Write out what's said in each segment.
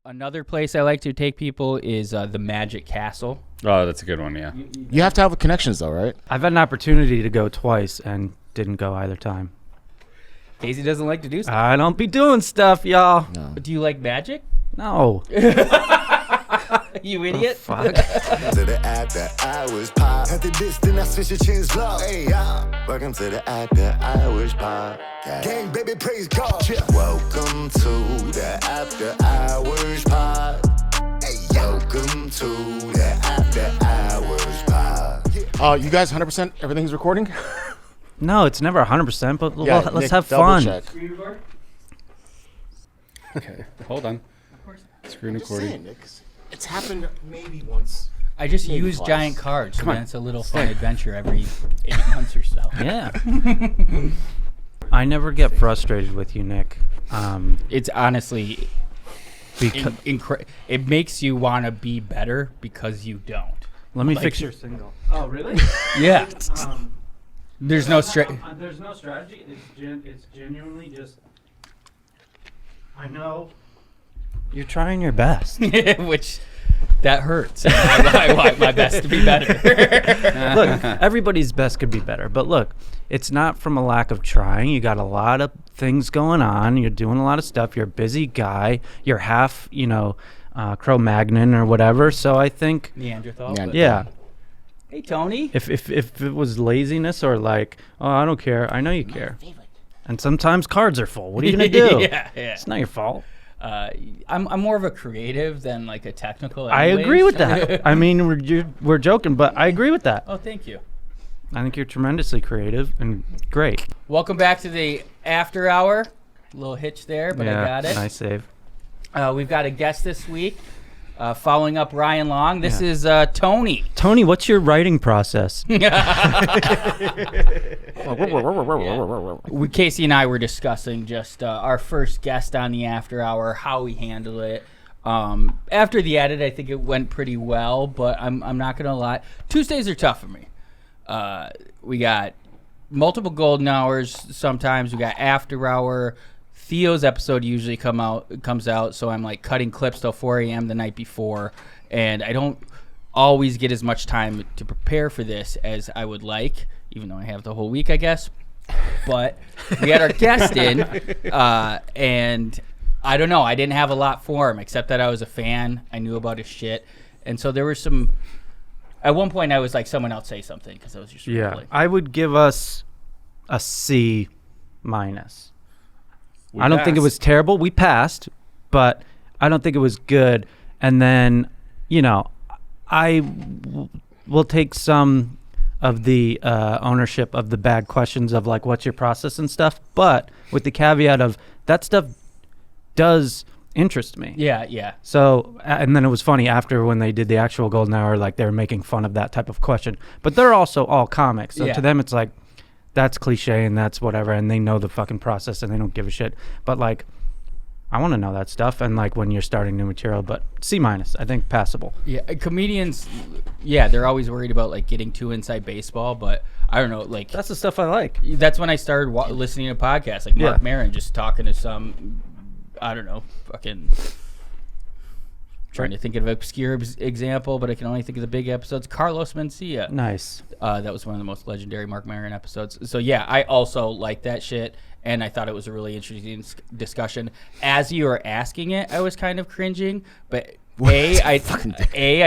Another place I like to take people is the Magic Castle. Oh, that's a good one, yeah. You have to have connections, though, right? I've had an opportunity to go twice and didn't go either time. Casey doesn't like to do stuff. I don't be doing stuff, y'all. No. Do you like magic? No. You idiot. Fuck. To the after hours pop. At the distance, I switch your chin's low. Hey, welcome to the after hours pop. Gang, baby, praise God. Welcome to the after hours pop. Hey, welcome to the after hours pop. You guys 100% everything's recording? No, it's never 100%, but Yeah, let's Nick, have double fun. check. Okay, hold on. Screen Just recording. saying, Nick, it's happened maybe once. I just Maybe use twice. giant cards. Come on. That's a little fun adventure every 8 months or so. Yeah. I never get frustrated with you, Nick. It's honestly, Because it makes you want to be better because you don't. let me like- fix your single. Oh, really? Yeah. There's no There's no strategy. It's genuinely just. I know. You're trying your best. which that hurts. I want my best to be better. Look, everybody's best could be better, but look, it's not from a lack of trying. You got a lot of things going on. You're doing a lot of stuff. You're a busy guy. You're half, Cro-Magnon or whatever. So I think, Neanderthal. Yeah. but- yeah, Hey, Tony. if it was laziness or like, oh, I don't care. I know you care. And sometimes cards are full. What are you gonna do? yeah. It's not your fault. I'm more of a creative than like a technical. I anyways. agree with that. I mean, we're joking, but I agree with that. Oh, thank you. I think you're tremendously creative and great. Welcome back to the after hour. A little hitch there, but I got it. Nice save. We've got a guest this week, following up Ryan Long. This Yeah. is Tony. Tony, what's your writing process? Casey and I were discussing just our first guest on the after hour, how we handle it. After the edit, I think it went pretty well, but I'm not gonna lie. Tuesdays are tough for me. We got multiple golden hours. Sometimes we got after hour. Theo's episode usually comes out, so I'm like cutting clips till 4 a.m. the night before, and I don't always get as much time to prepare for this as I would like, even though I have the whole week, I guess. But we had our guest in, and I don't know. I didn't have a lot for him, except that I was a fan. I knew about his shit, and so there were some. At one point, I was like, "Someone else say something," because I was just Yeah, rambling. I would give us a C minus. I don't think it was terrible. We passed, but I don't think it was good. And then, will take some of the ownership of the bad questions of like, what's your process and stuff. But with the caveat of that stuff does interest me. Yeah. So, and then it was funny after when they did the actual golden hour, like they were making fun of that type of question. But they're also all comics. So Yeah. to them, it's like, that's cliche and that's whatever. And they know the fucking process and they don't give a shit. But like, I want to know that stuff. And like when you're starting new material, but C minus, I think passable. Yeah, comedians, they're always worried about like getting too inside baseball, but I don't know, like That's the stuff I like. that's when I started listening to podcasts, like Mark Yeah. Maron just talking to some, I don't know, fucking trying to think of an obscure example, but I can only think of the big episodes. Carlos Mencia. Nice. That was one of the most legendary Mark Maron episodes. So yeah, I also like that shit, and I thought it was a really interesting discussion. As you were asking it, I was kind of cringing, but I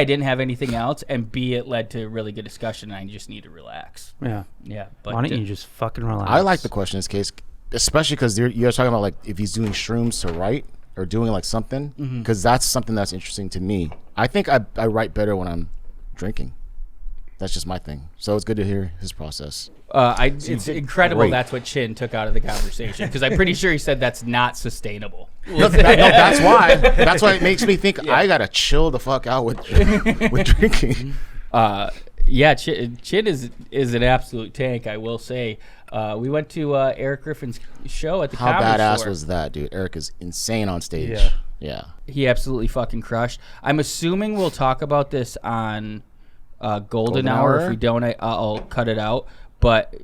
didn't have anything else, and B, it led to a really good discussion, and I just need to relax. Yeah. Yeah, but Why don't you just fucking relax? I like the question in this case, especially because you're talking about like if he's doing shrooms to write or doing like something, because that's something that's interesting to me. I think I write better when I'm drinking. That's just my thing. So it's good to hear his process. It's incredible great. that's what Chin took out of the conversation, because I'm pretty sure he said that's not sustainable. That's why. That's why it makes me think I gotta chill the fuck out with drinking. Yeah, Chin is an absolute tank, I will say. We went to Erik Griffin's show at the How Comedy badass Store. was that, dude? Eric is insane on stage. Yeah. Yeah. He absolutely fucking crushed. I'm assuming we'll talk about this on Golden Hour. If we don't, I'll cut it out. But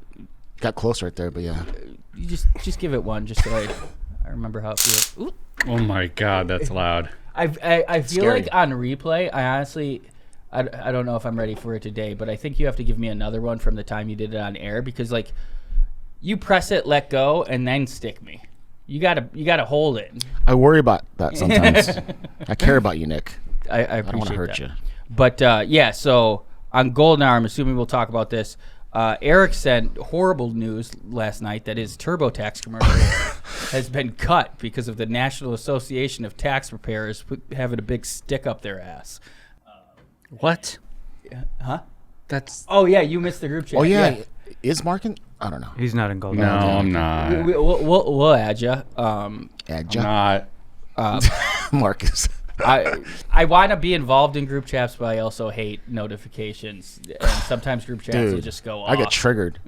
Got close right there, but yeah. you just give it one, just so I remember how it feels. Ooh. Oh my God, that's loud. I feel Scary. like on replay, I honestly, I don't know if I'm ready for it today, but I think you have to give me another one from the time you did it on air because like you press it, let go, and then stick me. You gotta hold it. I worry about that sometimes. I care about you, Nick. I I don't want to appreciate hurt that. you. But yeah, so on Golden Hour, I'm assuming we'll talk about this. Erik sent horrible news last night that his TurboTax commercial has been cut because of the National Association of Tax Preparers having a big stick up their ass. What? Huh? That's Oh yeah, you missed the group chat. Oh yeah, is Markin? I don't know. He's not in gold. no, I'm not. We'll add you. Adja. Not. Marcus. I want to be involved in group chats, but I also hate notifications. And sometimes group chats will Dude, just go off. I get triggered.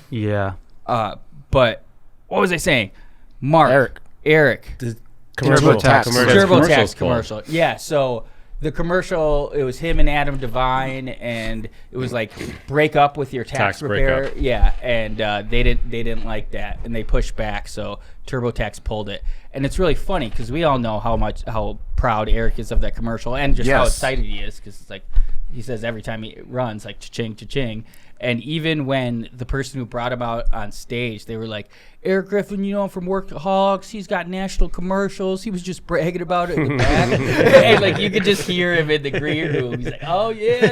Yeah. But what was I saying? Mark. Eric. The TurboTax. TurboTax commercial. Yeah, so the commercial, it was him and Adam Devine, and it was like break up with your tax preparer. breakup. Yeah, and they didn't like that, and they pushed back. So TurboTax pulled it, and it's really funny because we all know how proud Eric is of that commercial, and just how Yes. excited he is because it's like he says every time he runs like cha-ching, cha-ching. And even when the person who brought him out on stage, they were like, Erik Griffin, you know, from Workaholics, he's got national commercials. He was just bragging about it in the back. And like you could just hear him in the green room. He's like, oh yeah,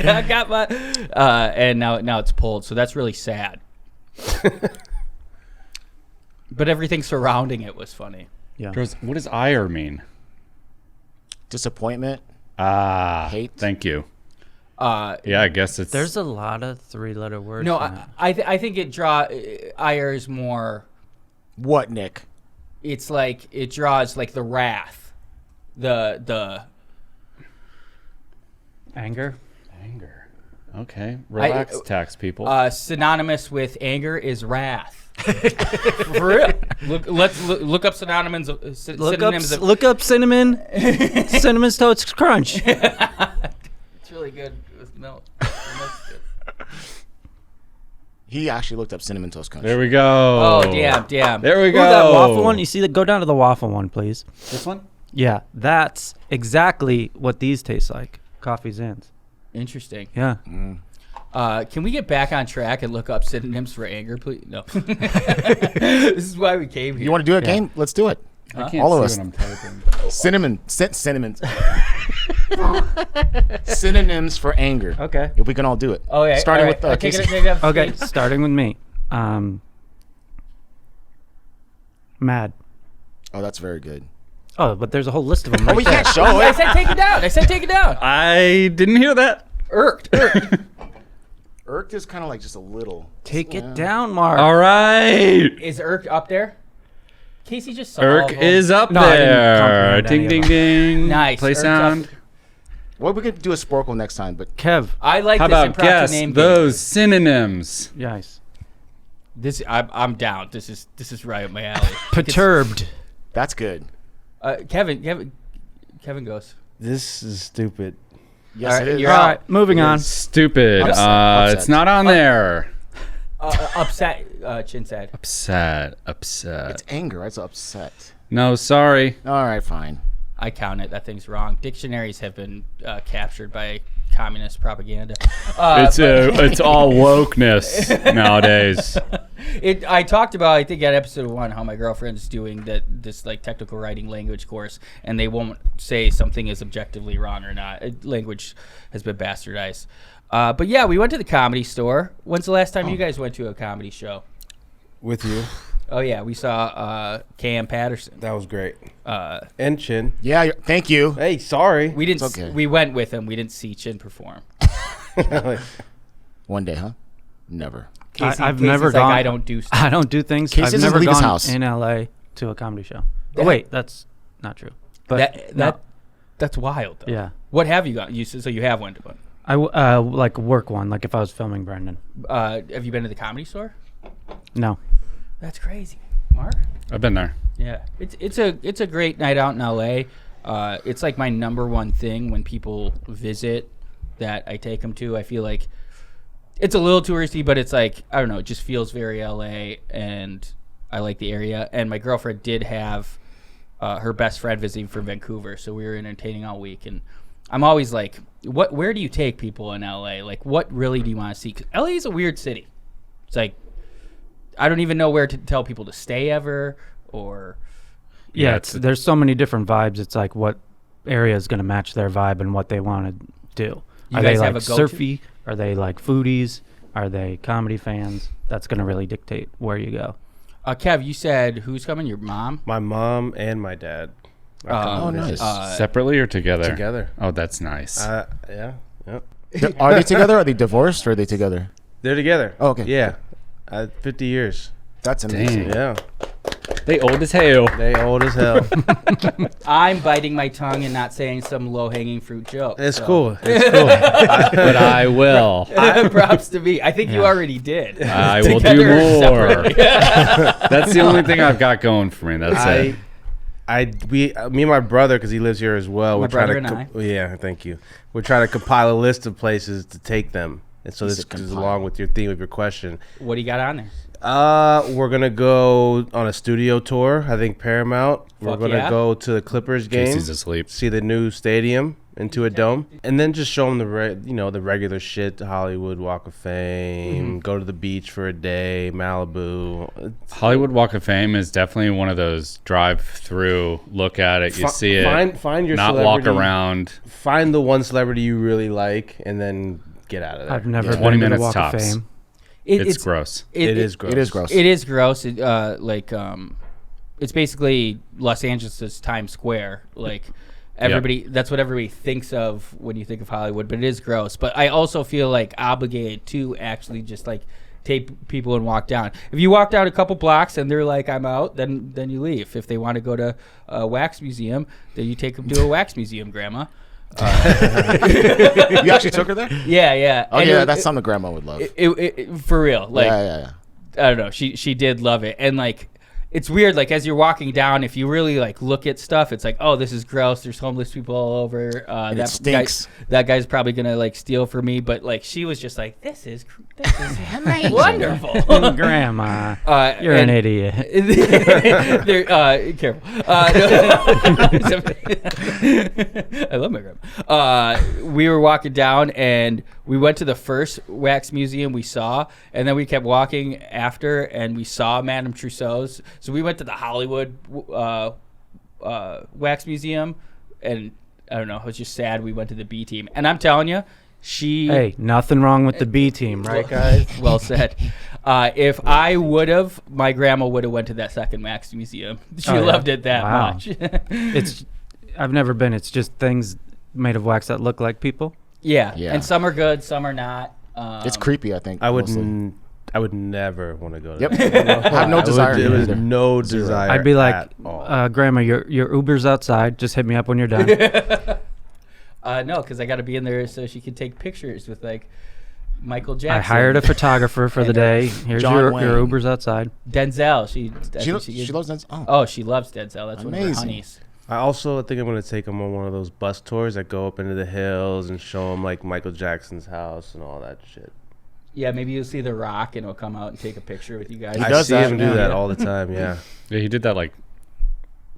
I got my and now it's pulled. So that's really sad. But everything surrounding it was funny. Yeah. What does ire mean? Disappointment. Hate. Thank you. Yeah, I guess it's. There's a lot of 3-letter words. No, in it. I think ire is more. What, Nick? It's like it draws like the wrath, the Anger. anger. Okay, relax, tax people. synonymous with anger is wrath. For real. Look up synonyms. Look up cinnamon. Cinnamon Toast Crunch. It's really good with milk. He actually looked up Cinnamon Toast Crunch. there we go. Oh damn. There we Ooh, go. that waffle one. You see that? Go down to the waffle one, please. This one? Yeah, that's exactly what these taste like. Coffee Zans. Interesting. Yeah. Can we get back on track and look up synonyms for anger, please? No. This is why we came here. You want to do a game? Let's do it. I can't All of see us. what I'm typing. Synonyms. Synonyms for anger. Okay. If we can all do it. Oh yeah. Starting all right. with Okay, Casey. Okay, starting with me. Mad. Oh, that's very good. Oh, but there's a whole list of them. Oh, we can't show I it. said take it down. I didn't hear that. Irked. Irked is kind of like just a little. Take it down, Mark. All right. Is Irk up there? Casey just saw Irk all of them. is up No, I didn't there. comprehend Ding, any ding, of ding. Nice. Play Irk's sound. up. Well, we could do a Sporkle next time, but Kev. I like How this about impromptu guess name game. those synonyms? Nice. I'm down. This is right up my alley. Perturbed. that's good. Kevin goes. This is stupid. Yes, All right, it is. you're All out. right, moving on. Stupid. Upset. It's not on there. Upset. Chin said. Upset. It's anger. It's upset. No, sorry. All right, fine. I count it. That thing's wrong. Dictionaries have been captured by communist propaganda. It's all wokeness nowadays. I talked about, I think, at episode 1, how my girlfriend's doing this like technical writing language course, and they won't say something is objectively wrong or not. Language has been bastardized. But yeah, we went to the Comedy Store. When's the last time you guys went to a comedy show? With you. Oh yeah, we saw Cam Patterson. That was great. Uh, And Chin. Yeah, thank you. Hey, sorry. we didn't. It's okay. We went with him. We didn't see Chin perform. One day, huh? Never. I've Casey's never like, gone. I don't do stuff. I don't do things. Casey I've doesn't never leave his gone house. in LA to a comedy show. That- Oh wait, that's not true. But That's wild. Though. yeah, What have you got? So you have went to one. I like work one. Like if I was filming Brendan. Have you been to the Comedy Store? No. That's crazy, Mark. I've been there. Yeah, it's a great night out in LA. It's like my number one thing when people visit that I take them to. I feel like it's a little touristy, but it's like, I don't know, it just feels very LA, and I like the area. And my girlfriend did have her best friend visiting from Vancouver, so we were entertaining all week. And I'm always like, where do you take people in LA? Like, what really do you want to see? 'Cause LA is a weird city. It's like, I don't even know where to tell people to stay ever, or Yeah, there's so many different vibes. It's like what area is going to match their vibe and what they want to do. Are they like surfy? Are they like foodies? Are they comedy fans? That's going to really dictate where you go. Kev, you said who's coming? Your mom? My mom and my dad. Oh, nice. Separately or together? Together. Oh, that's nice. Yeah. Are they together? Are they divorced? Or are they together? They're together. Oh, okay. Yeah. 50 years. That's amazing. Yeah. They old as hell. They old as hell. I'm biting my tongue and not saying some low-hanging fruit joke. It's so. cool. It's cool. But I will. Props to me. I think you already did. I will do Together or more. separately. That's the only thing I've got going for me. That's it. Me and my brother, because he lives here as well. My we're trying brother to and I. Yeah, thank you. We're trying to compile a list of places to take them, and so this goes along with your theme of your question. What do you got on there? We're gonna go on a studio tour. I think Paramount. We're Fuck gonna yeah. go to the Clippers game. Casey's asleep. See the new stadium into a dome, and then just show them the regular shit, the Hollywood Walk of Fame. Go to the beach for a day, Malibu. Hollywood Walk of Fame is definitely one of those drive-through, look at it, you see it, Find your not celebrity, walk around. Find the one celebrity you really like, and then get out of there. I've never 20 been to the minutes Walk tops. of Fame. It's gross. It is gross. It is gross. It is gross. It's basically Los Angeles' Times Square. Like everybody, that's what everybody thinks of when you think of Hollywood. But it is gross. But I also feel like obligated to actually just like take people and walk down. If you walk down a couple blocks and they're like, "I'm out," then you leave. If they want to go to a wax museum, then you take them to a wax museum, Grandma. You actually took her there? Yeah. Oh, And yeah, it- that's something Grandma would love. for real. Like, yeah. I don't know. She did love it, and like it's weird. Like as you're walking down, if you really like look at stuff, it's like, oh, this is gross. There's homeless people all over. It stinks. That guy's probably gonna like steal from me. But like she was just like, this is wonderful. Grandma, you're and- an idiot. Careful. I love my grandma. We were walking down and we went to the first wax museum we saw, and then we kept walking after, and we saw Madame Tussauds. So we went to the Hollywood wax museum, and I don't know, it was just sad. We went to the B team, and I'm telling you, Hey, nothing wrong with the B team, right, guys? Well said. If I would have, my grandma would have went to that second wax museum. She loved it that Wow. much. I've never been. It's just things made of wax that look like people. Yeah, Yeah. and some are good, some are not. It's creepy, I think. I would mostly. never want to go to Yep. that. I have no desire. There was either. no desire. I'd be like, at all. Grandma, your Uber's outside. Just hit me up when you're done. No, because I got to be in there so she could take pictures with like Michael Jackson. I hired a photographer for the day. Here's John your Wayne. Uber's outside. Denzel. She loves Denzel. Oh. Oh, she loves Denzel. That's one of her Amazing. honeys. I also think I'm going to take them on one of those bus tours that go up into the hills and show them like Michael Jackson's house and all that shit. Yeah, maybe you'll see The Rock and he'll come out and take a picture with you guys. He I does see that, him do yeah. that all the time. Yeah. Yeah, he did that like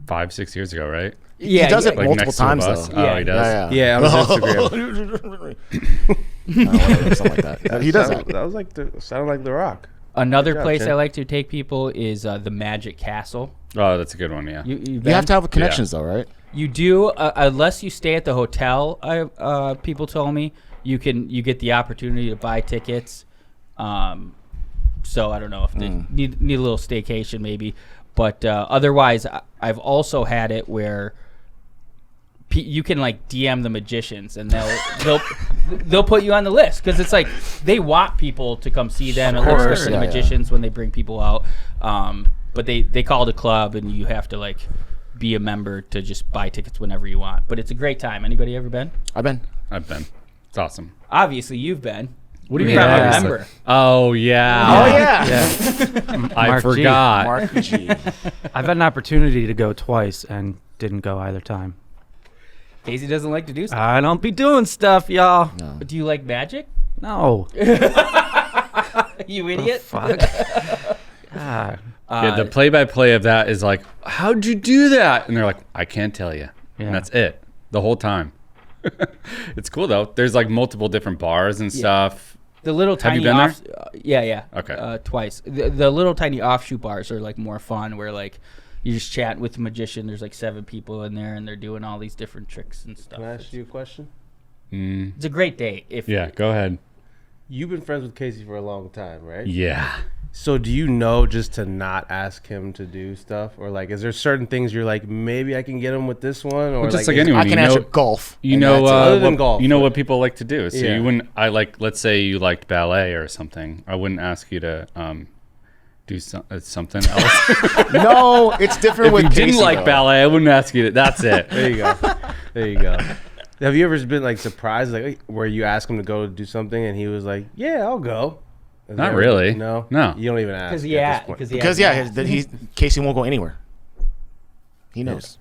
5-6 years ago, right? Yeah, he does it Like multiple next to a times, bus. though. Oh, he does. Yeah, on his Instagram. Whatever, something like that. He does that. That was like sounded like The Rock. Another Good job, place Chen. I like to take people is the Magic Castle. Oh, that's a good one, yeah. You You have to have connections, though, right? You do, unless you stay at the hotel. People told me you get the opportunity to buy tickets. So I don't know if they need a little staycation maybe, but otherwise I've also had it where you can like DM the magicians and they'll put you on the list because it's like they want people to come see them, Of course, especially the yeah. magicians when they bring people out. But they call it a club and you have to like be a member to just buy tickets whenever you want. But it's a great time. Anybody ever been? I've been. I've been. It's awesome. Obviously you've been. What do you You're mean? not a obviously? member. Oh, yeah. Oh, yeah. I Mark G. forgot. Mark G. I've had an opportunity to go twice and didn't go either time. Casey doesn't like to do stuff. I don't be doing stuff, y'all. No. But do you like magic? No. You idiot. Fuck. God. The play-by-play of that is like, how'd you do that? And they're like, I can't tell you. Yeah. And that's it the whole time. It's cool though. There's like multiple different bars and stuff. The little Have you tiny been off, yeah. Okay. Twice. The little tiny offshoot bars are like more fun, where like you just chat with the magician. There's like 7 people in there, and they're doing all these different tricks and stuff. Can I ask you a question? It's a great date. Yeah, go ahead. You've been friends with Casey for a long time, right? Yeah. So do you know just to not ask him to do stuff, or like, is there certain things you're like, maybe I can get him with this one, or Just like like anyone, I can you answer know, golf. you and know, that's it. Other than what, golf, you know but- what people like to do. So Yeah. you wouldn't. Let's say you liked ballet or something. I wouldn't ask you to do something else. No, it's different If with you didn't Casey, like though. ballet, I wouldn't ask you to. That's it. There you go. There you go. Have you ever been like surprised, like where you ask him to go do something and he was like, "Yeah, I'll go." Is Not there- really. No. No. You don't even ask. Because Casey won't go anywhere. He knows.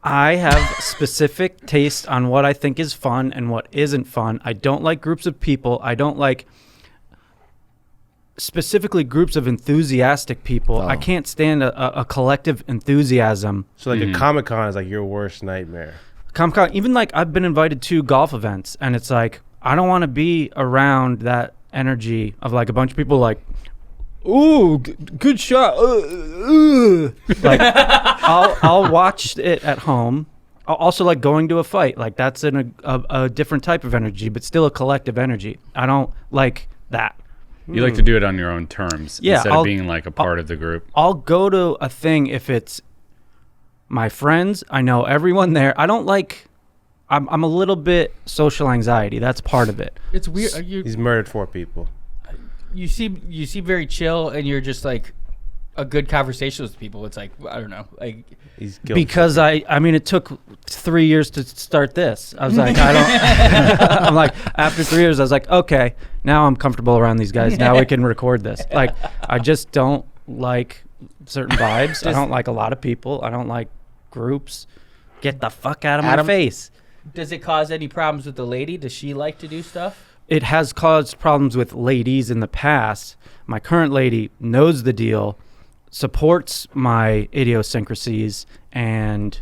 I have specific taste on what I think is fun and what isn't fun. I don't like groups of people. I don't like specifically groups of enthusiastic people. Oh. I can't stand a collective enthusiasm. So like a Comic-Con is like your worst nightmare. Comic-Con, even like I've been invited to golf events, and it's like I don't want to be around that energy of like a bunch of people like, ooh, good shot. Like I'll watch it at home. I'll also like going to a fight. Like that's a different type of energy, but still a collective energy. I don't like that. You like to do it on your own terms Yeah, instead I'll- of being like a part of the group. I'll go to a thing if it's my friends. I know everyone there. I don't like. I'm a little bit social anxiety. That's part of it. It's weird. He's murdered 4 people. You seem very chill, and you're just like a good conversation with people. It's like, I don't know, like He's guilty. Because I mean, it took 3 years to start this. I was like, I don't. I'm like, after 3 years, I was like, okay, now I'm comfortable around these guys. Now we can record this. Like, I just don't like certain vibes. I don't like a lot of people. I don't like groups. Get the fuck out of my Adam? face. does it cause any problems with the lady? Does she like to do stuff? It has caused problems with ladies in the past. My current lady knows the deal, supports my idiosyncrasies, and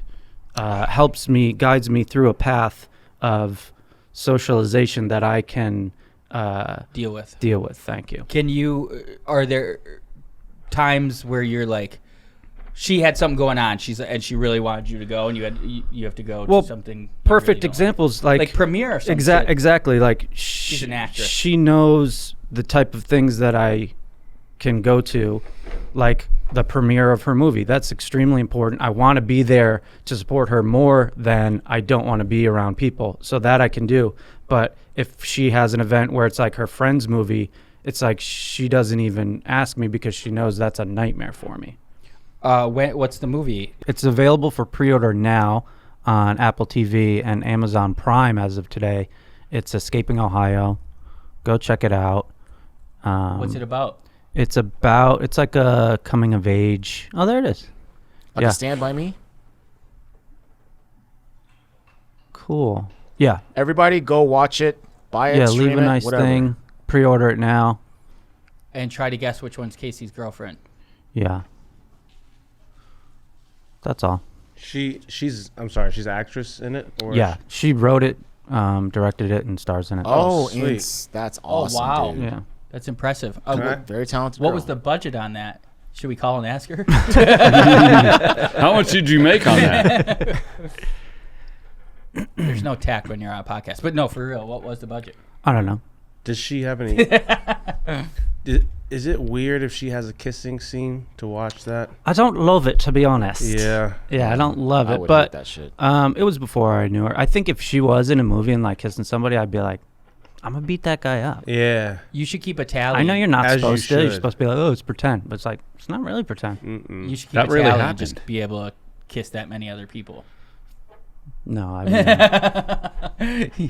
helps me, guides me through a path of socialization that I can Deal with. Thank you. Can you? Are there times where you're like, she had something going on, and she really wanted you to go, and you have to go Well, to something. you Perfect really don't examples like premiere or something. exactly. Like She's an actress. She knows the type of things that I can go to, like the premiere of her movie. That's extremely important. I want to be there to support her more than I don't want to be around people. So that I can do. But if she has an event where it's like her friend's movie, it's like she doesn't even ask me because she knows that's a nightmare for me. What's the movie? It's available for pre-order now on Apple TV and Amazon Prime as of today. It's Escaping Ohio. Go check it out. What's it about? It's like a coming of age. Oh, there it is. Like Yeah. a Stand By Me. Cool. Yeah. Everybody go watch it. Buy it. Yeah, stream leave a it, nice whatever. thing. Pre-order it now. And try to guess which one's Casey's girlfriend. Yeah. That's all. She's an actress in it? Or Yeah. She wrote it, directed it, and stars in it. Oh, sweet. that's awesome. wow. Dude. Yeah. That's impressive. Very talented. What girl. was the budget on that? Should we call and ask her? How much did you make on that? There's no tact when you're on a podcast. But no, for real, what was the budget? I don't know. Does she have any? Is it weird if she has a kissing scene to watch that? I don't love it, to be honest. Yeah. Yeah, I don't love I it, would but hate that shit. it was before I knew her. I think if she was in a movie and like kissing somebody, I'd be like, I'm gonna beat that guy up. Yeah. You should keep a tally. I know you're not As you supposed to. You're should. supposed to be like, oh, it's pretend, but it's like it's not really pretend. You should keep That a really tally and just happened. be able to kiss that many other people. No, I mean,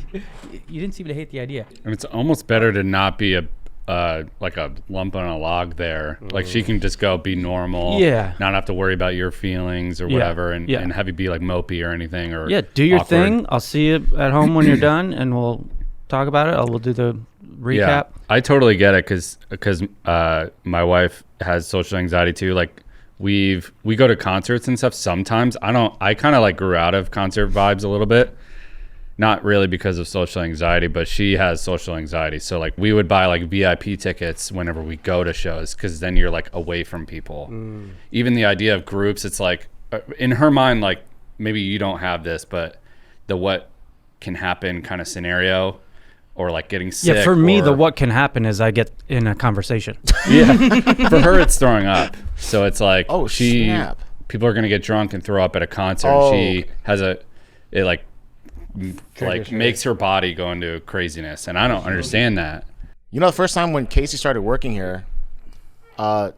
You didn't seem to hate the idea. And it's almost better to not be like a lump on a log there. Like she can just go be normal. Yeah. Not have to worry about your feelings or Yeah, whatever, and yeah. have you be like mopey or anything or yeah, do your awkward. thing. I'll see you at home when you're done, and we'll talk about it. We'll do the recap? I totally get it because my wife has social anxiety too. Like we go to concerts and stuff sometimes. I kind of like grew out of concert vibes a little bit. Not really because of social anxiety, but she has social anxiety. So like we would buy like VIP tickets whenever we go to shows because then you're like away from people. Even the idea of groups, it's like in her mind, like maybe you don't have this, but the what can happen kind of scenario or like getting sick. Yeah, for me, the what can happen is I get in a conversation. Yeah. For her, it's throwing up. So it's like snap. People are going to get drunk and throw up at a concert. She has makes her body go into craziness, and I don't understand that. You know, the first time when Casey started working here, I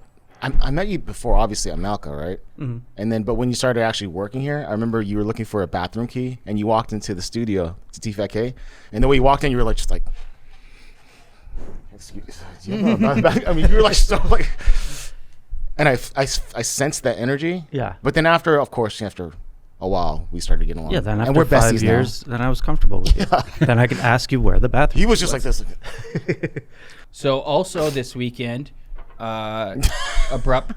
met you before, obviously, at Malca, right? Mm-hmm. And then, but when you started actually working here, I remember you were looking for a bathroom key, and you walked into the studio to TFK, and the way you walked in, you were like, just like, excuse me. I mean, you were like, so like, and I sensed that energy. Yeah. But then after, of course, after a while, we started getting along. Yeah, then and after we're 5 years, then I was comfortable with you. Then I could ask you where the bathroom He was just like this. So also this weekend, abrupt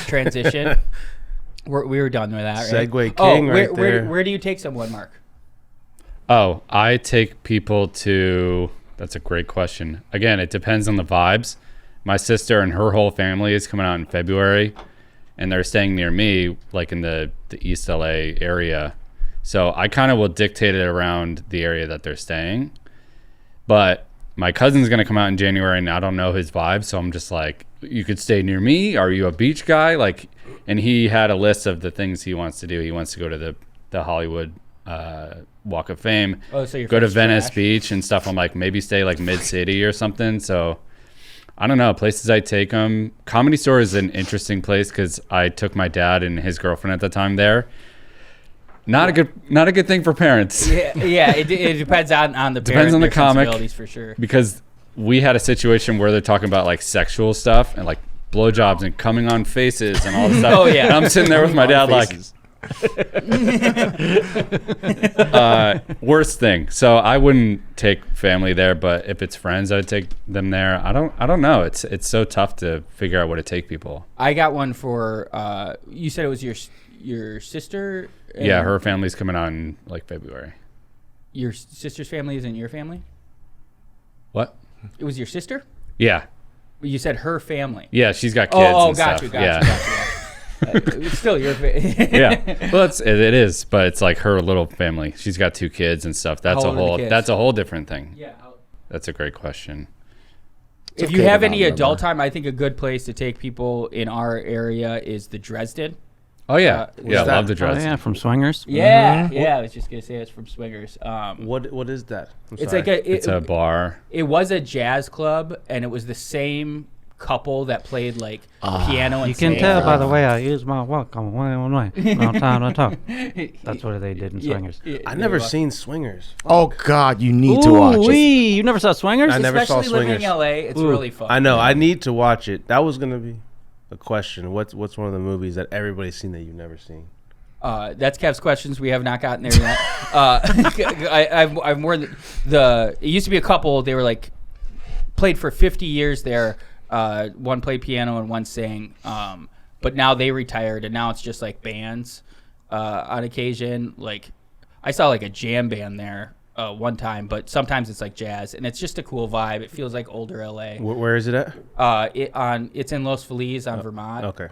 transition. We were done with that, right? Segway king right there. Where do you take someone, Mark? Oh, I take people to, that's a great question. Again, it depends on the vibes. My sister and her whole family is coming out in February, and they're staying near me, like in the East LA area. So I kind of will dictate it around the area that they're staying. But my cousin's going to come out in January, and I don't know his vibe. So I'm just like, you could stay near me. Are you a beach guy? Like, and he had a list of the things he wants to do. He wants to go to the Hollywood Walk of Fame, Oh, so go to Venice Beach and stuff. I'm like, maybe stay like mid-city or something. So I don't know, places I take them. Comedy Store is an interesting place because I took my dad and his girlfriend at the time there. Not a good thing for parents. Yeah. It depends on the Depends on the comic sensibilities for sure. Because we had a situation where they're talking about like sexual stuff and like blowjobs and coming on faces and all this stuff. Oh yeah. And I'm sitting there with my dad like, worst thing. So I wouldn't take family there, but if it's friends, I'd take them there. I don't know. It's so tough to figure out where to take people. I got one for you said it was your sister. Yeah, her family's coming out in like February. Your sister's family isn't your family? What? It was your sister? Yeah. You said her family. Yeah, she's got kids. Oh, and got stuff. you. It's still your family. Yeah. Well, it is, but it's like her little family. She's got 2 kids and stuff. That's How a old are the whole kids? that's a whole different thing. Yeah. That's a great question. If okay you have to any not adult remember. time, I think a good place to take people in our area is the Dresden. Oh yeah. Yeah, I that? love the Oh, dress. yeah, from Swingers. Yeah, I was just gonna say it's from Swingers. What is that? I'm It's sorry. like It's a bar. it was a jazz club, and it was the same couple that played like piano and You can singing. tell by the way I use my walk on one way. No time to talk. That's what they did in Swingers. I've never seen Swingers. Oh God, you need to watch it. You never saw Swingers? I never saw Especially living in Swingers. LA, it's really fun. I know. I need to watch it. That was gonna be a question. What's one of the movies that everybody's seen that you've never seen? That's Kev's questions. We have not gotten there yet. I've more it used to be a couple. They were like played for 50 years there. One played piano and one sang. But now they retired, and now it's just like bands on occasion. Like I saw like a jam band there one time, but sometimes it's like jazz, and it's just a cool vibe. It feels like older LA. Where is it at? It's in Los Feliz on Vermont. Okay.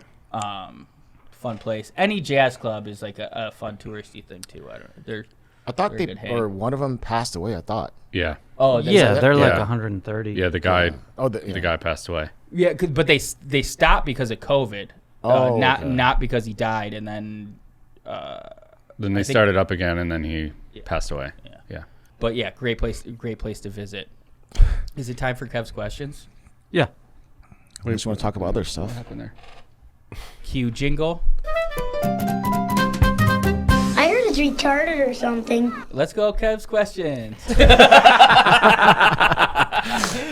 Fun place. Any jazz club is like a fun touristy thing too. I thought Very good hang. or one of them passed away. I thought. Yeah. Oh Yeah, they're like Yeah. 130. Yeah, the guy The guy passed away. yeah, but they stopped because of COVID. Not because he died, and then. Then they started up again and then he passed away. Yeah. But yeah, great place to visit. Is it time for Kev's questions? Yeah. We just want to talk about other stuff. What happened there? Cue jingle. I heard it's retarded or something. Let's go, Kev's questions. That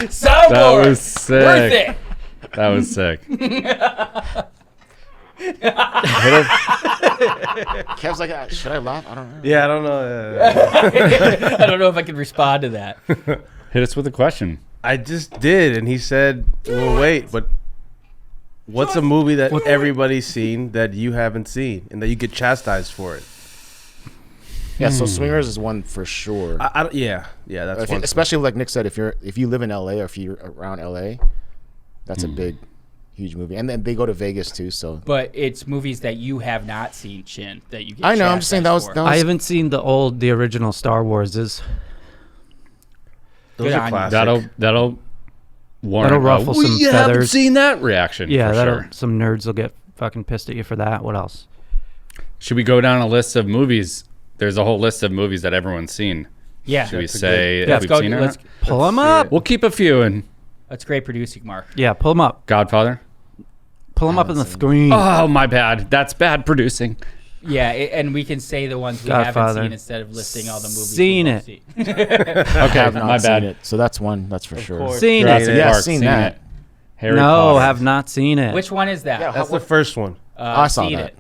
Soundboard. was sick. Worth it. That was sick. Kev's like, should I laugh? I don't know. Yeah, I don't know. I don't know if I can respond to that. Hit us with a question. I just did, and he said, "Well, wait, but what's a movie that everybody's seen that you haven't seen and that you get chastised for it?" Yeah, so Swingers is one for sure. Yeah, that's one. Especially like Nick said, if you live in LA or if you're around LA, that's a big, huge movie. And then they go to Vegas too. So, But it's movies that you have not seen, Chin, that you get I know. I'm just saying that was. chastised That for. was I haven't seen the original Star Warses. Those Good are on you. classic. That'll warrant. That'll ruffle some we haven't feathers." seen that reaction. Yeah, for sure. some nerds will get fucking pissed at you for that. What else? Should we go down a list of movies? There's a whole list of movies that everyone's seen. Yeah. Should we That's a say Yeah, if let's we've go. seen it? or Let's, not? Pull them see up. it. We'll keep a few in that's great producing, Mark. Yeah, pull them up. Godfather. Pull them up on the screen. Oh, my bad. That's bad producing. Yeah, and we can say the ones we Godfather. haven't seen instead of listing all the movies. Seen we it. won't see. I have not my seen bad. it. So that's one. That's for sure. course. Seen Jurassic it. Yeah, Park, seen that. it. Harry No, Potter. have not seen it. Which one is that? Yeah, That's the first one. I saw seen that. it.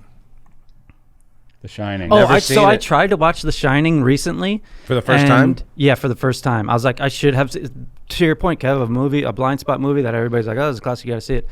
The Shining. Oh, Never I seen it. tried to watch The Shining recently. For the first time? Yeah, for the first time. I was like, I should have. To your point, Kev, a blind spot movie that everybody's like, oh, it's a classic, you got to see it.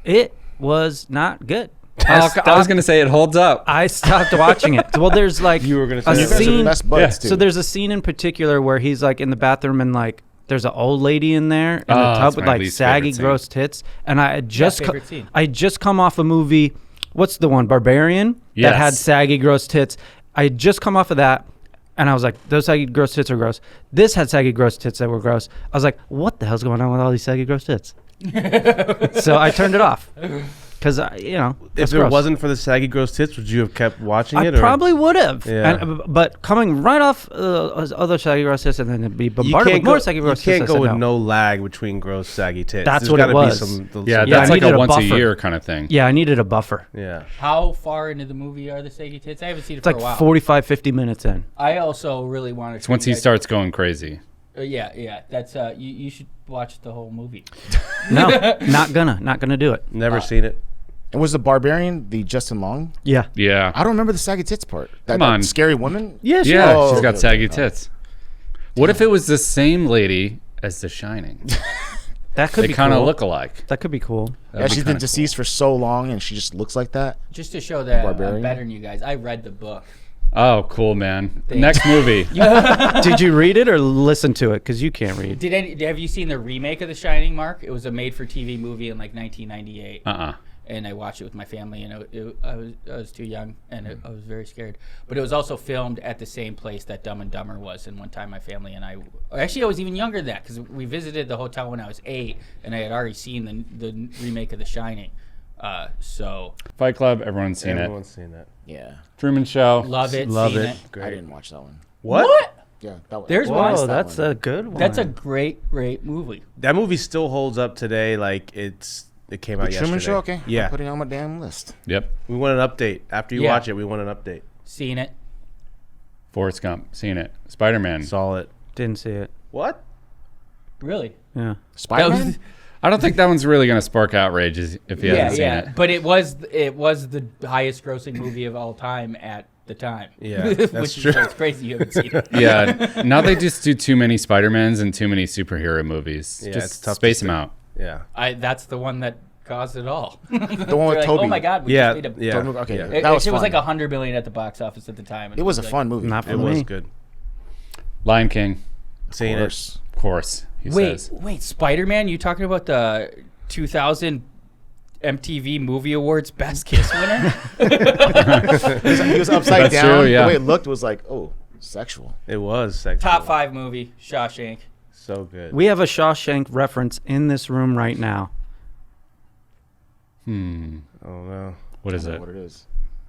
It was not good. I was going to say it holds up. I stopped watching it. Well, there's like You were gonna say a that. You guys are the scene. best buds yeah. too. So there's a scene in particular where he's like in the bathroom and like there's an old lady in there in the Oh, tub that's with my like least saggy, favorite scene. gross tits, and I had just favorite scene. I just come off a movie. What's the one? Barbarian Yes. that had saggy, gross tits. I had just come off of that, and I was like, those saggy, gross tits are gross. This had saggy, gross tits that were gross. I was like, what the hell's going on with all these saggy, gross tits? So I turned it off because If it wasn't for the saggy gross tits, would you have kept watching I it? Or? probably would have. Yeah. But coming right off other saggy gross tits and then it'd be You bombarded with can't more go, saggy you gross tits. can't I go said with no. no lag between gross saggy tits. That's There's what it gotta was. Be some, Yeah, Yeah, that's I like needed a a once a buffer. year kind of thing. Yeah, I needed a buffer. yeah. How far into the movie are the saggy tits? I haven't seen it It's for like a while. 45, 50 minutes in. I also really want to. It's once he starts going crazy. Yeah. That's you should watch the whole movie. No, not gonna do it. Never seen it. And was the Barbarian the Justin Long? Yeah. Yeah. I don't remember the saggy tits part. Come on. That scary woman. Yeah, sure. Yeah, Oh, she's got okay, saggy okay. tits. What if it was the same lady as The Shining? That could They be kind of cool. look alike. That could be cool. Yeah, she's been deceased for so long, and she just looks like that. Just to show that I'm Barbarian? better than you guys. I read the book. Oh, cool, man. Thanks. Next movie. Did you read it or listen to it? Because you can't read. Have you seen the remake of The Shining, Mark? It was a made-for-TV movie in like 1998. And I watched it with my family, and I was too young, and I was very scared. But it was also filmed at the same place that Dumb and Dumber was. And one time, my family and I was even younger than that because we visited the hotel when I was 8, and I had already seen the remake of The Shining. So Fight Club, everyone's seen Everyone's seen that. Yeah, Truman Show. love it, Love seen it. it. I Great. didn't watch that one. What? Yeah, that one. There's I one. missed Oh, that that's one. a good one. That's a great movie. That movie still holds up today. Like it came out The yesterday. Truman Show. Okay, Yeah. I'm putting it on my damn list. Yep. We want an update. After you Yeah. watch it, we want an update. Seen it. Forrest Gump, seen it. Spider-Man. Saw it. Didn't see it. What? Really? Yeah. Spider-Man. I don't think that one's really going to spark outrage if you haven't seen it. But it was the highest grossing movie of all time at the time. Yeah, that's Which true. It's crazy you haven't seen it. Yeah. Now they just do too many Spider-Mans and too many superhero movies. Yeah, just it's tough to space see. them out. Yeah. That's the one that caused it all. The one with They're like, Toby. oh my God, we Yeah. just made a Yeah. Toby- okay, Yeah. that It was was fun. like $100 million at the box office at the time. And It was a like- fun movie. Not for It me. was good. Lion King, Seen it. course. of course, he says. Wait, Spider-Man? You talking about the 2000 MTV Movie Awards Best Kiss winner? He was upside That's down. true, yeah. The way it looked was like, oh, sexual. It was sexual. Top 5 movie, Shawshank. So good. We have a Shawshank reference in this room right now. Oh no. What is I don't it? know what it is.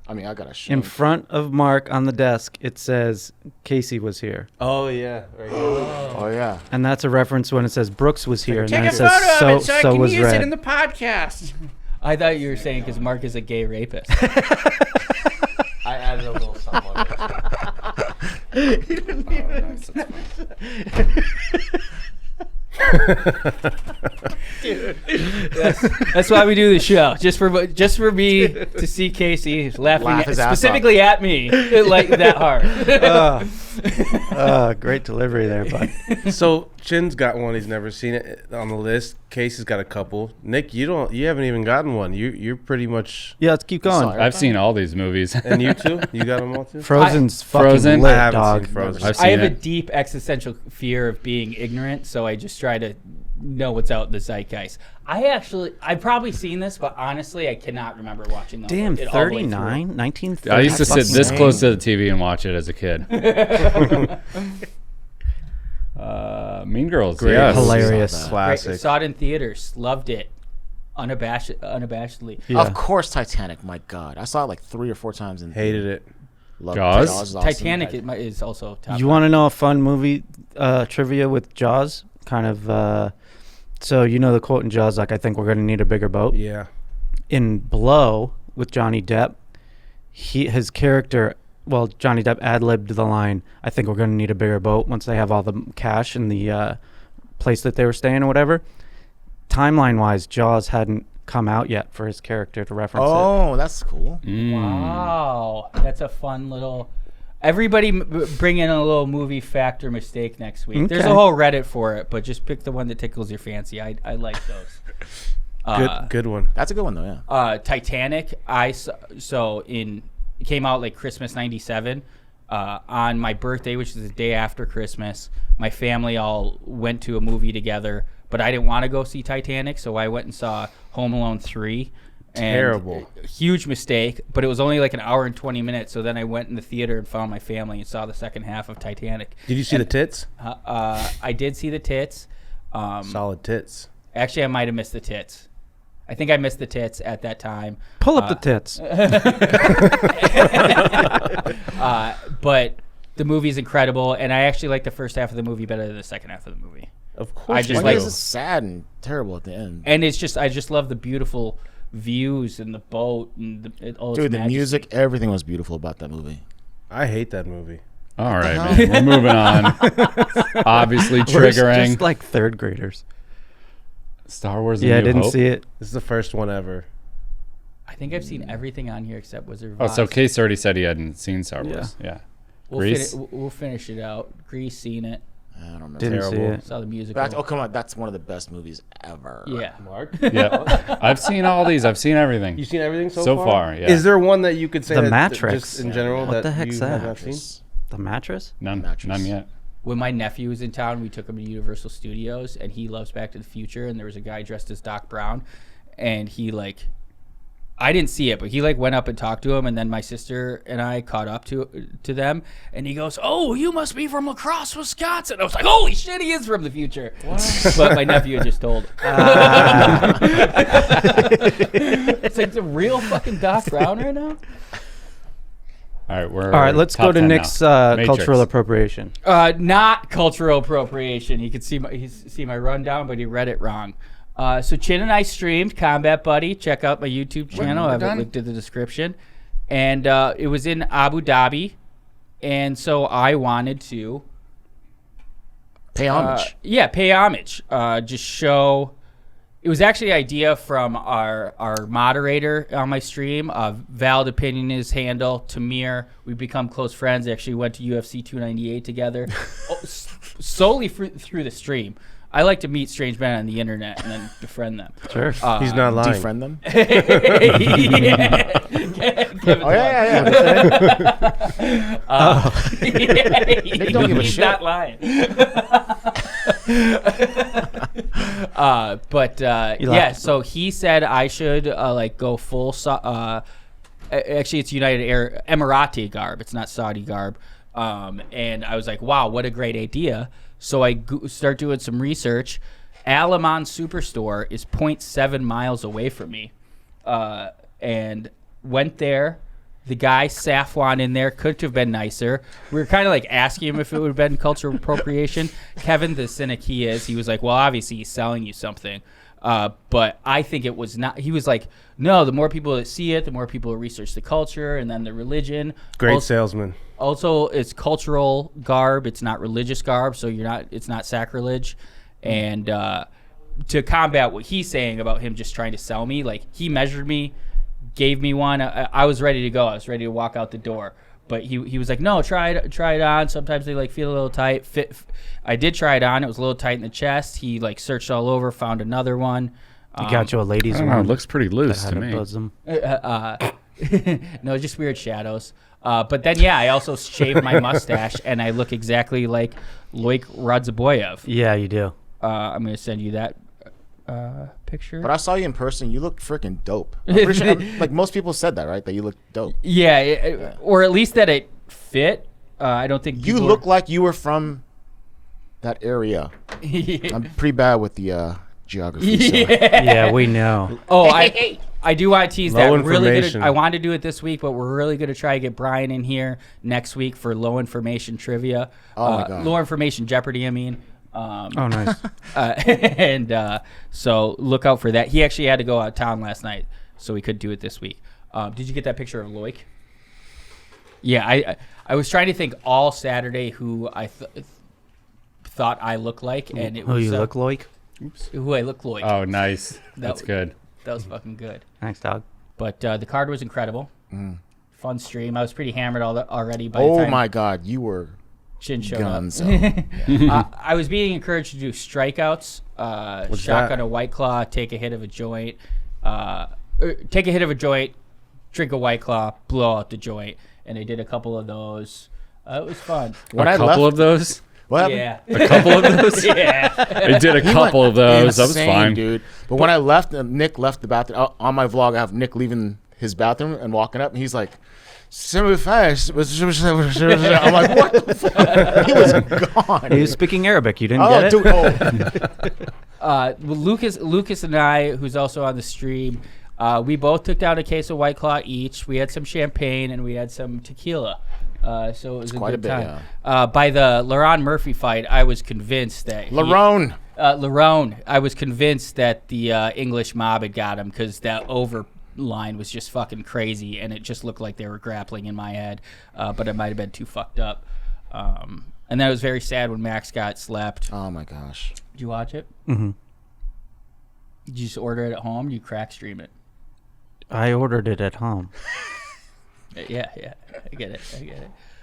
I mean, I got a In shank. front of Mark on the desk, it says Casey was here. Oh yeah. Right here. Oh yeah. And that's a reference when it says Brooks was here. And then Take it a says photo of it so I can was use red. it in the podcast. I thought you were saying because Mark is a gay rapist. I added a little something on it. That's why we do the show, just for me to see Casey laughing Laugh his ass specifically at me like that hard. Great delivery there, bud. So Chin's got one. He's never seen it on the list. Casey's got a couple. Nick, you haven't even gotten one. You're pretty much. Yeah, let's keep going. Sorry. I've seen all these movies. And you too? You got them all too? Frozen's fucking Frozen? lit, I haven't dog. seen Frozen. I've I seen have a it. deep existential fear of being ignorant, so I just try to know what's out in the zeitgeist. I've probably seen this, but honestly, I cannot remember watching them. Damn, it all the way through. 39, 1930. I used to sit this fucking close to the TV and watch it as a kid. Mean Girls, Great. yes. Hilarious. Great. Classic. Saw it in theaters, loved it, unabashedly. Yeah. Of course, Titanic. My God, I saw it like 3 or 4 times and Hated it. loved Jaws? is awesome. Titanic is also top. You want to know a fun movie trivia with Jaws? Kind of. So you know the quote in Jaws, like, "I think we're going to need a bigger boat." Yeah. In Blow with Johnny Depp, his character, well, Johnny Depp ad-libbed the line, "I think we're going to need a bigger boat," once they have all the cash in the place that they were staying or whatever. Timeline-wise, Jaws hadn't come out yet for his character to reference it. Oh, that's cool. Wow, that's a fun little. Everybody bring in a little movie fact or mistake next week. There's a Okay. whole Reddit for it, but just pick the one that tickles your fancy. I like those. Good one. That's a good one though. Yeah. Titanic. It came out like Christmas '97. On my birthday, which is the day after Christmas, my family all went to a movie together, but I didn't want to go see Titanic, so I went and saw Home Alone 3. Terrible. Huge mistake, but it was only like an hour and 20 minutes, so then I went in the theater and found my family and saw the second half of Titanic. Did you see the tits? I did see the tits. Solid tits. Actually, I might have missed the tits. I think I missed the tits at that time. Pull up the tits. But the movie's incredible, and I actually like the first half of the movie better than the second half of the movie. Of course. I just Why like- is it sad and terrible at the end? And I just love the beautiful views and the boat and all its Dude, the majesty. music, everything was beautiful about that movie. I hate that movie. All right, man. We're moving on. Obviously We're triggering. just like third graders. Star Wars A Yeah, I New didn't Hope? see it. This is the first one ever. I think I've seen everything on here except Wizard of Oh, Oz. so Case already said he hadn't seen Star Wars. Yeah. Grease? We'll finish it out. Grease, seen it. I don't remember. Didn't see Terrible. it. Saw the musical. Oh, come on. That's one of the best movies ever. Yeah. Mark? Yeah. I've seen all these. I've seen everything. You seen everything so So far? far, yeah. Is there one that you could say The that Matrix. just in general What that the heck's you that? have not seen? Mattress. The mattress? None. Mattress. None yet. When my nephew was in town, we took him to Universal Studios, and he loves Back to the Future, and there was a guy dressed as Doc Brown, and he, like, I didn't see it, but he, like, went up and talked to him, and then my sister and I caught up to them, and he goes, "Oh, you must be from La Crosse, Wisconsin." I was like, holy shit, he is from the future. But my nephew had just told. It's like the real fucking Doc Brown right now? All right, we're All right, let's top go to 10 Nick's now. Matrix. cultural appropriation. Not cultural appropriation. He could see my rundown, but he read it wrong. So Chin and I streamed Combat Buddy. Check out my YouTube channel. I have it linked in the description. And it was in Abu Dhabi. And so I wanted to Pay homage. pay homage. Just show. It was actually an idea from our moderator on my stream. Valid Opinion is handle. Tamir. We've become close friends. Actually went to UFC 298 together. Solely through the stream. I like to meet strange men on the internet and then befriend them. Sure. He's not lying. Defriend them. Oh, Nick don't give a He's shit. not lying. So he said I should like go full. Actually, it's Emirati garb. It's not Saudi garb. And I was like, wow, what a great idea. So I start doing some research. Alaman Superstore is 0.7 miles away from me. And went there. The guy, Safwan, in there couldn't have been nicer. We were kind of like asking him if it would have been cultural appropriation. Kevin, the cynic he is, he was like, well, obviously he's selling you something. But I think it was not. He was like, no, the more people that see it, the more people that research the culture and then the religion. Great salesman. Also, it's cultural garb. It's not religious garb, so it's not sacrilege. And to combat what he's saying about him just trying to sell me, like he measured me, gave me one. I was ready to go. I was ready to walk out the door. But he was like, no, try it on. Sometimes they like feel a little tight. I did try it on. It was a little tight in the chest. He like searched all over, found another one. You got you a ladies' I don't one. know, it looks pretty loose that to had a me. bosom. No, just weird shadows. But then, yeah, I also shaved my mustache, and I look exactly like Loik Radzaboyev. Yeah, you do. I'm going to send you that picture. But I saw you in person. You look freaking dope. I'm pretty sure, like most people said that, right? That you look dope. Yeah, or at least that it fit. I don't think You look like you were from that area. I'm pretty bad with the geography. So. Yeah, we know. Oh, I do want to tease that. Low Really good. information. I wanted to do it this week, but we're really going to try to get Brian in here next week for low information trivia. Oh my God. Low information Jeopardy, I mean. Oh, nice. And so look out for that. He actually had to go out of town last night, so we could do it this week. Did you get that picture of Loik? Yeah, I was trying to think all Saturday who I thought I looked like, and it Who was you look like? who I look like. Oh, nice. That's good. That was fucking good. Thanks, dog. But the card was incredible. Fun stream. I was pretty hammered already by the Oh time my God, you were Chin showed guns. up. I was being encouraged to do strikeouts, shotgun a White Claw, take a hit of a joint, drink a White Claw, blow out the joint, and I did a couple of those. It was fun. When A I couple left, of those? what happened? Yeah. A couple of those? Yeah. I did a couple of those. That was Insane, fine. dude. But when I left, Nick left the bathroom. On my vlog, I have Nick leaving his bathroom and walking up, and he's like, "So fast." I'm like, "What the fuck?" He was gone. He was speaking Arabic. You didn't Oh, get it? dude. Oh. Well, Lucas and I, who's also on the stream, we both took down a case of White Claw each. We had some champagne and we had some tequila. So it was quite a good bit, time. By the Laron Murphy fight, I was convinced that Larone. Larone, I was convinced that the English mob had got him because that over line was just fucking crazy, and it just looked like they were grappling in my head, but it might have been too fucked up. And then it was very sad when Max got slept. Oh my gosh. Did you watch it? Mm-hmm. Did you just order it at home? Did you crack stream it? I ordered it at home. Yeah, I get it.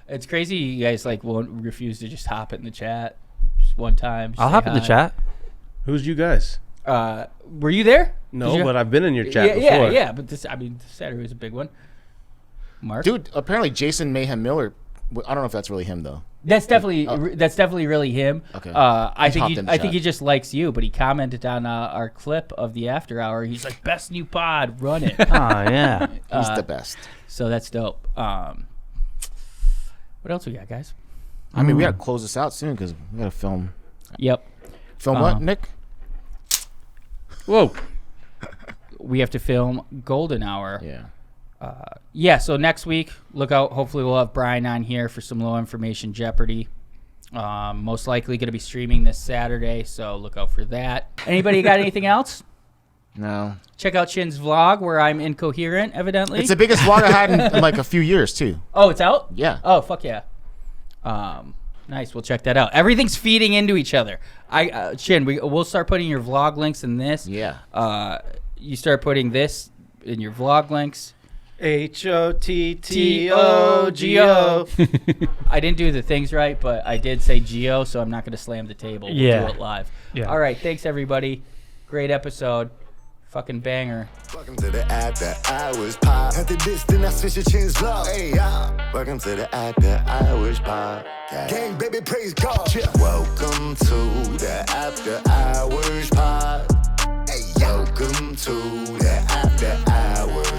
It's crazy you guys like won't refuse to just hop in the chat just one time. I'll hop in the chat. Who's you guys? Were you there? No, but I've been in your chat before. Yeah, but this Saturday was a big one. Mark? Dude, apparently Jason Mayhem Miller, I don't know if that's really him though. That's definitely really him. Okay. I He's think hopped in the I think chat. he just likes you, but he commented on our clip of the after hour. He's like, "Best new pod, run it." Oh, yeah. He's the best. So that's dope. What else we got, guys? I mean, we gotta close this out soon because we gotta film. Yep. Film what, Nick? Whoa. We have to film Golden Hour. Yeah. Yeah, so next week, look out. Hopefully we'll have Brian on here for some low information Jeopardy. Most likely going to be streaming this Saturday, so look out for that. Anybody got anything else? No. Check out Shin's vlog where I'm incoherent, evidently. It's the biggest vlog I had in like a few years too. Oh, it's out? Yeah. Oh, fuck yeah. Nice. We'll check that out. Everything's feeding into each other. Shin, we'll start putting your vlog links in this. Yeah. You start putting this in your vlog links. H-O-T-T-O-G-O. I didn't do the things right, but I did say Geo, so I'm not going to slam the table. We'll Yeah. do it live. Yeah. All right. Thanks, everybody. Great episode. Fucking banger. Welcome to the After Hours Pod. After this, then I switch your chin's vlog. Hey, welcome to the After Hours Pod. Gang, baby, praise God. Yeah. Welcome to the After Hours Pod. Hey, welcome to the After Hours